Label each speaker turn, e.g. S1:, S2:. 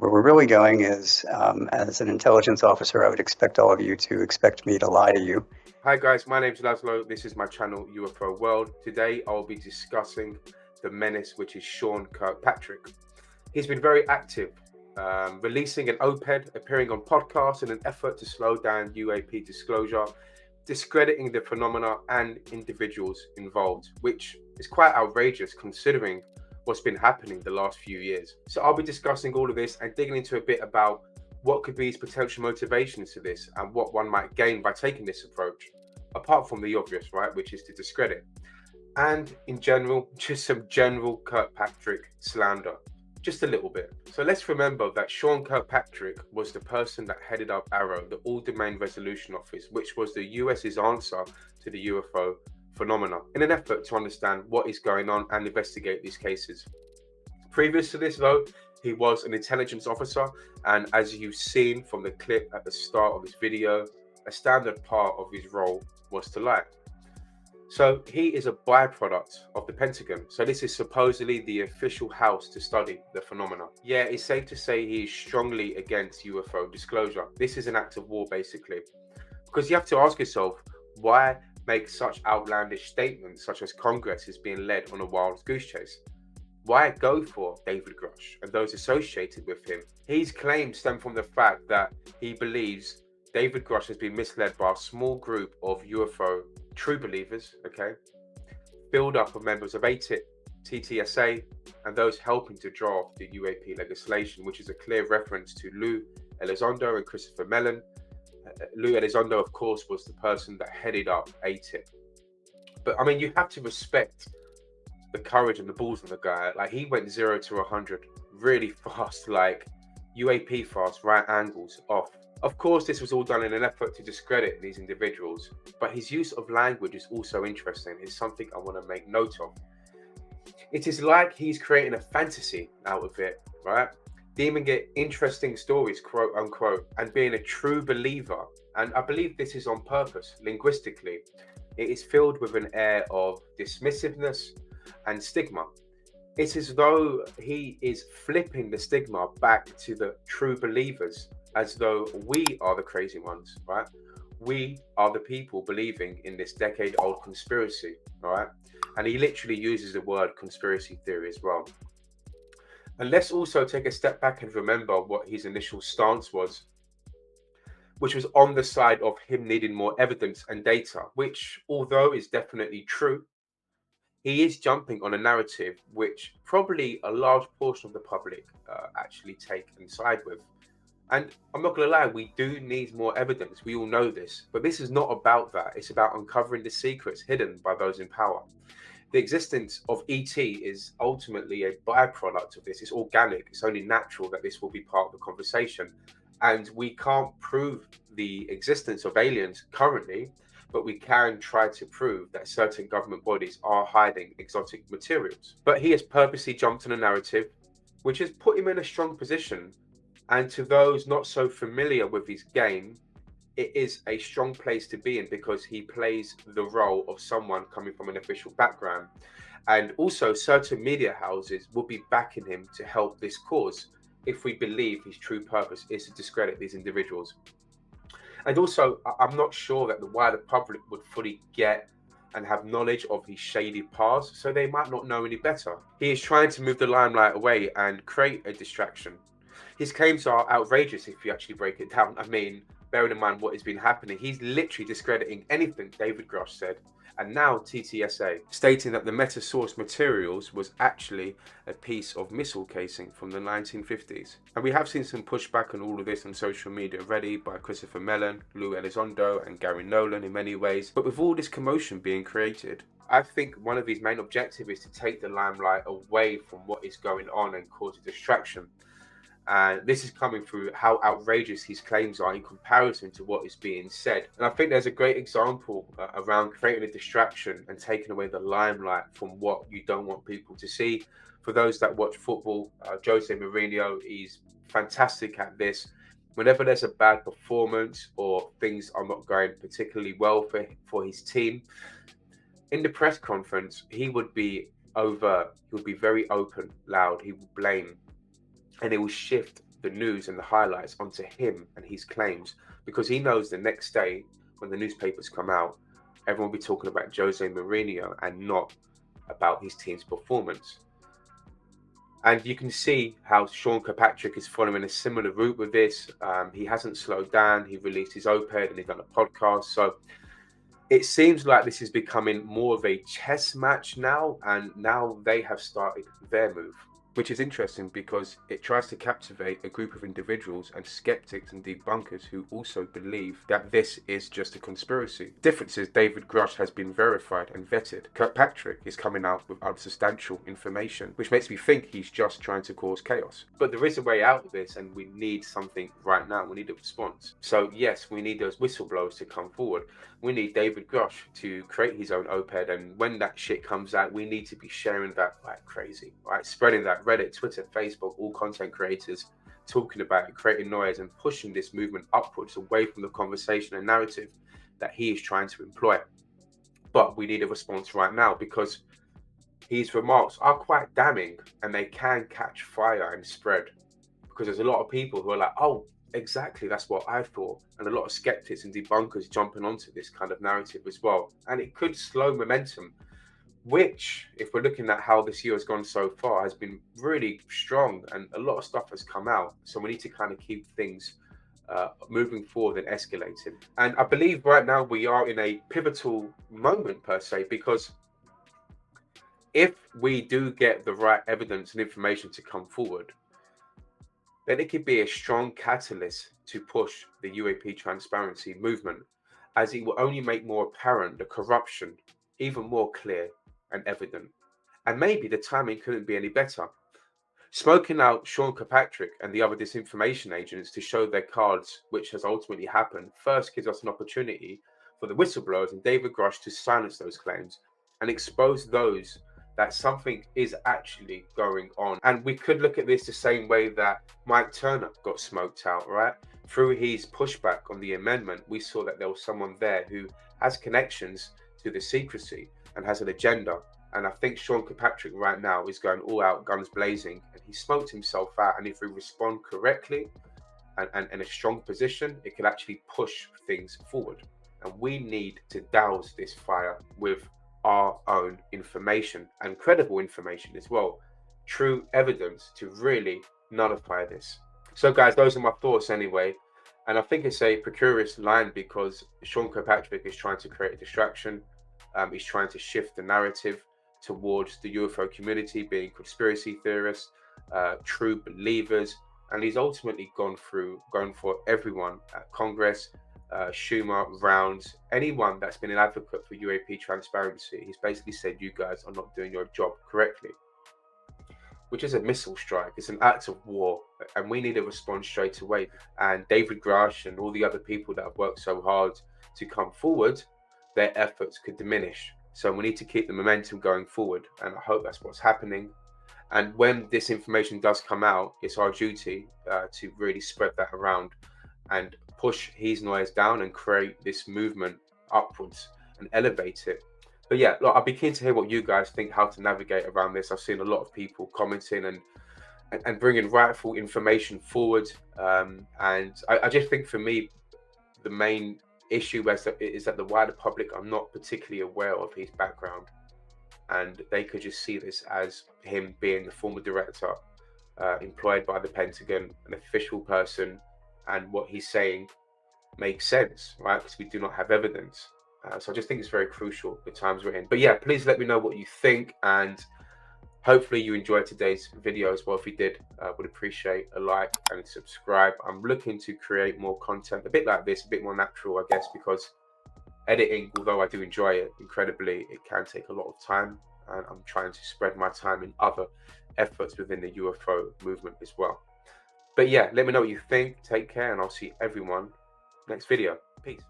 S1: where we're really going is, as an intelligence officer, I would expect all of you to expect me to lie to you.
S2: Hi guys, my name's Laszlo. This is my channel UFO World. Today I'll be discussing the menace, which is Sean Kirkpatrick. He's been very active, releasing an op-ed, appearing on podcasts in an effort to slow down UAP disclosure, discrediting the phenomena and individuals involved, which is quite outrageous considering what's been happening the last few years. So I'll be discussing all of this and digging into a bit about what could be his potential motivations to this and what one might gain by taking this approach, apart from the obvious, right, which is to discredit. And in general, just some general Kirkpatrick slander, just a little bit. So let's remember that Sean Kirkpatrick was the person that headed up AARO, the All-Domain Resolution Office, which was the US's answer to the UFO phenomena, in an effort to understand what is going on and investigate these cases. Previous to this, though, he was an intelligence officer, and as you've seen from the clip at the start of this video, a standard part of his role was to lie. So he is a byproduct of the Pentagon. So this is supposedly the official house to study the phenomena. Yeah, it's safe to say he is strongly against UFO disclosure. This is an act of war, basically. Because you have to ask yourself, why make such outlandish statements such as Congress is being led on a wild goose chase? Why go for David Grusch and those associated with him? His claims stem from the fact that he believes David Grusch has been misled by a small group of UFO true believers, okay, filled up of members of ATIP, TTSA, and those helping to draft the UAP legislation, which is a clear reference to Luiz Elizondo and Christopher Melon. Luiz Elizondo, of course, was the person that headed up ATIP. But I mean, you have to respect the courage and the balls of the guy. Like, he went 0 to 100 really fast, like UAP fast, right angles off. Of course, this was all done in an effort to discredit these individuals, but his use of language is also interesting. It's something I want to make note of. It is like he's creating a fantasy out of it, right? Deeming it interesting stories, quote unquote, and being a true believer. And I believe this is on purpose, linguistically. It is filled with an air of dismissiveness and stigma. It's as though he is flipping the stigma back to the true believers, as though we are the crazy ones, right? We are the people believing in this decade-old conspiracy, all right? And he literally uses the word conspiracy theory as well. And let's also take a step back and remember what his initial stance was, which was on the side of him needing more evidence and data, which, although is definitely true, he is jumping on a narrative which probably a large portion of the public actually take and side with. And I'm not going to lie, we do need more evidence. We all know this. But this is not about that. It's about uncovering the secrets hidden by those in power. The existence of ET is ultimately a byproduct of this. It's organic. It's only natural that this will be part of the conversation. And we can't prove the existence of aliens currently, but we can try to prove that certain government bodies are hiding exotic materials. But he has purposely jumped on a narrative which has put him in a strong position. And to those not so familiar with his game, it is a strong place to be in because he plays the role of someone coming from an official background. And also certain media houses will be backing him to help this cause if we believe his true purpose is to discredit these individuals. And also, I'm not sure that the wider public would fully get and have knowledge of his shady past, so they might not know any better. He is trying to move the limelight away and create a distraction. His claims are outrageous if you actually break it down. I mean, bearing in mind what has been happening, he's literally discrediting anything David Grusch said, and now TTSA, stating that the meta-source materials was actually a piece of missile casing from the 1950s. And we have seen some pushback on all of this on social media already by Christopher Melon, Luiz Elizondo, and Gary Nolan in many ways. But with all this commotion being created, I think one of his main objectives is to take the limelight away from what is going on and cause a distraction. And this is coming through how outrageous his claims are in comparison to what is being said. And I think there's a great example around creating a distraction and taking away the limelight from what you don't want people to see. For those that watch football, Jose Mourinho is fantastic at this. Whenever there's a bad performance or things are not going particularly well for his team, in the press conference, he would be overt. He would be very open, loud. He would blame, and it will shift the news and the highlights onto him and his claims, because he knows the next day when the newspapers come out, everyone will be talking about Jose Mourinho and not about his team's performance. And you can see how Sean Kirkpatrick is following a similar route with this. He hasn't slowed down. He released his OPED and he's done a podcast. So it seems like this is becoming more of a chess match now. And now they have started their move, which is interesting because it tries to captivate a group of individuals and skeptics and debunkers who also believe that this is just a conspiracy. Difference is David Grusch has been verified and vetted. Kirkpatrick is coming out with unsubstantial information, which makes me think he's just trying to cause chaos. But there is a way out of this, and we need something right now. We need a response. So yes, we need those whistleblowers to come forward. We need David Grusch to create his own OPED, and when that shit comes out, we need to be sharing that like crazy, right? Spreading that. Reddit, Twitter, Facebook, all content creators talking about it, creating noise and pushing this movement upwards away from the conversation and narrative that he is trying to employ. But we need a response right now because his remarks are quite damning and they can catch fire and spread, because there's a lot of people who are like, oh, exactly, that's what I thought, and a lot of skeptics and debunkers jumping onto this kind of narrative as well, and it could slow momentum, which, if we're looking at how this year has gone so far, has been really strong and a lot of stuff has come out. So we need to kind of keep things moving forward and escalating. And I believe right now we are in a pivotal moment per se, because if we do get the right evidence and information to come forward, then it could be a strong catalyst to push the UAP transparency movement, as it will only make more apparent the corruption even more clear and evident. And maybe the timing couldn't be any better. Smoking out Sean Kirkpatrick and the other disinformation agents to show their cards, which has ultimately happened, first gives us an opportunity for the whistleblowers and David Grusch to silence those claims and expose those that something is actually going on. And we could look at this the same way that Mike Turner got smoked out, right? Through his pushback on the amendment, we saw that there was someone there who has connections to the secrecy and has an agenda. And I think Sean Kirkpatrick right now is going all out, guns blazing, and he smoked himself out. And if we respond correctly and in a strong position, it could actually push things forward. And we need to douse this fire with our own information and credible information as well, true evidence to really nullify this. So guys, those are my thoughts anyway. And I think it's a precarious line because Sean Kirkpatrick is trying to create a distraction. He's trying to shift the narrative towards the UFO community being conspiracy theorists, true believers, and he's ultimately gone for everyone at Congress, Schumer, Rounds, anyone that's been an advocate for UAP transparency. He's basically said, you guys are not doing your job correctly, which is a missile strike. It's an act of war, and we need to respond straight away. And David Grusch and all the other people that have worked so hard to come forward, their efforts could diminish. So we need to keep the momentum going forward, and I hope that's what's happening. And when this information does come out, it's our duty to really spread that around and push his noise down and create this movement upwards and elevate it. But yeah, look, I'll be keen to hear what you guys think, how to navigate around this. I've seen a lot of people commenting and bringing rightful information forward. And I just think for me, the main issue is that the wider public are not particularly aware of his background, and they could just see this as him being a former director employed by the Pentagon, an official person, and what he's saying makes sense, right? Because we do not have evidence. So I just think it's very crucial the times we're in. But yeah, please let me know what you think, and hopefully you enjoyed today's video as well. If you did, would appreciate a like and subscribe. I'm looking to create more content, a bit like this, a bit more natural, I guess, because editing, although I do enjoy it incredibly, it can take a lot of time, and I'm trying to spread my time in other efforts within the UFO movement as well. But yeah, let me know what you think. Take care, and I'll see everyone next video. Peace.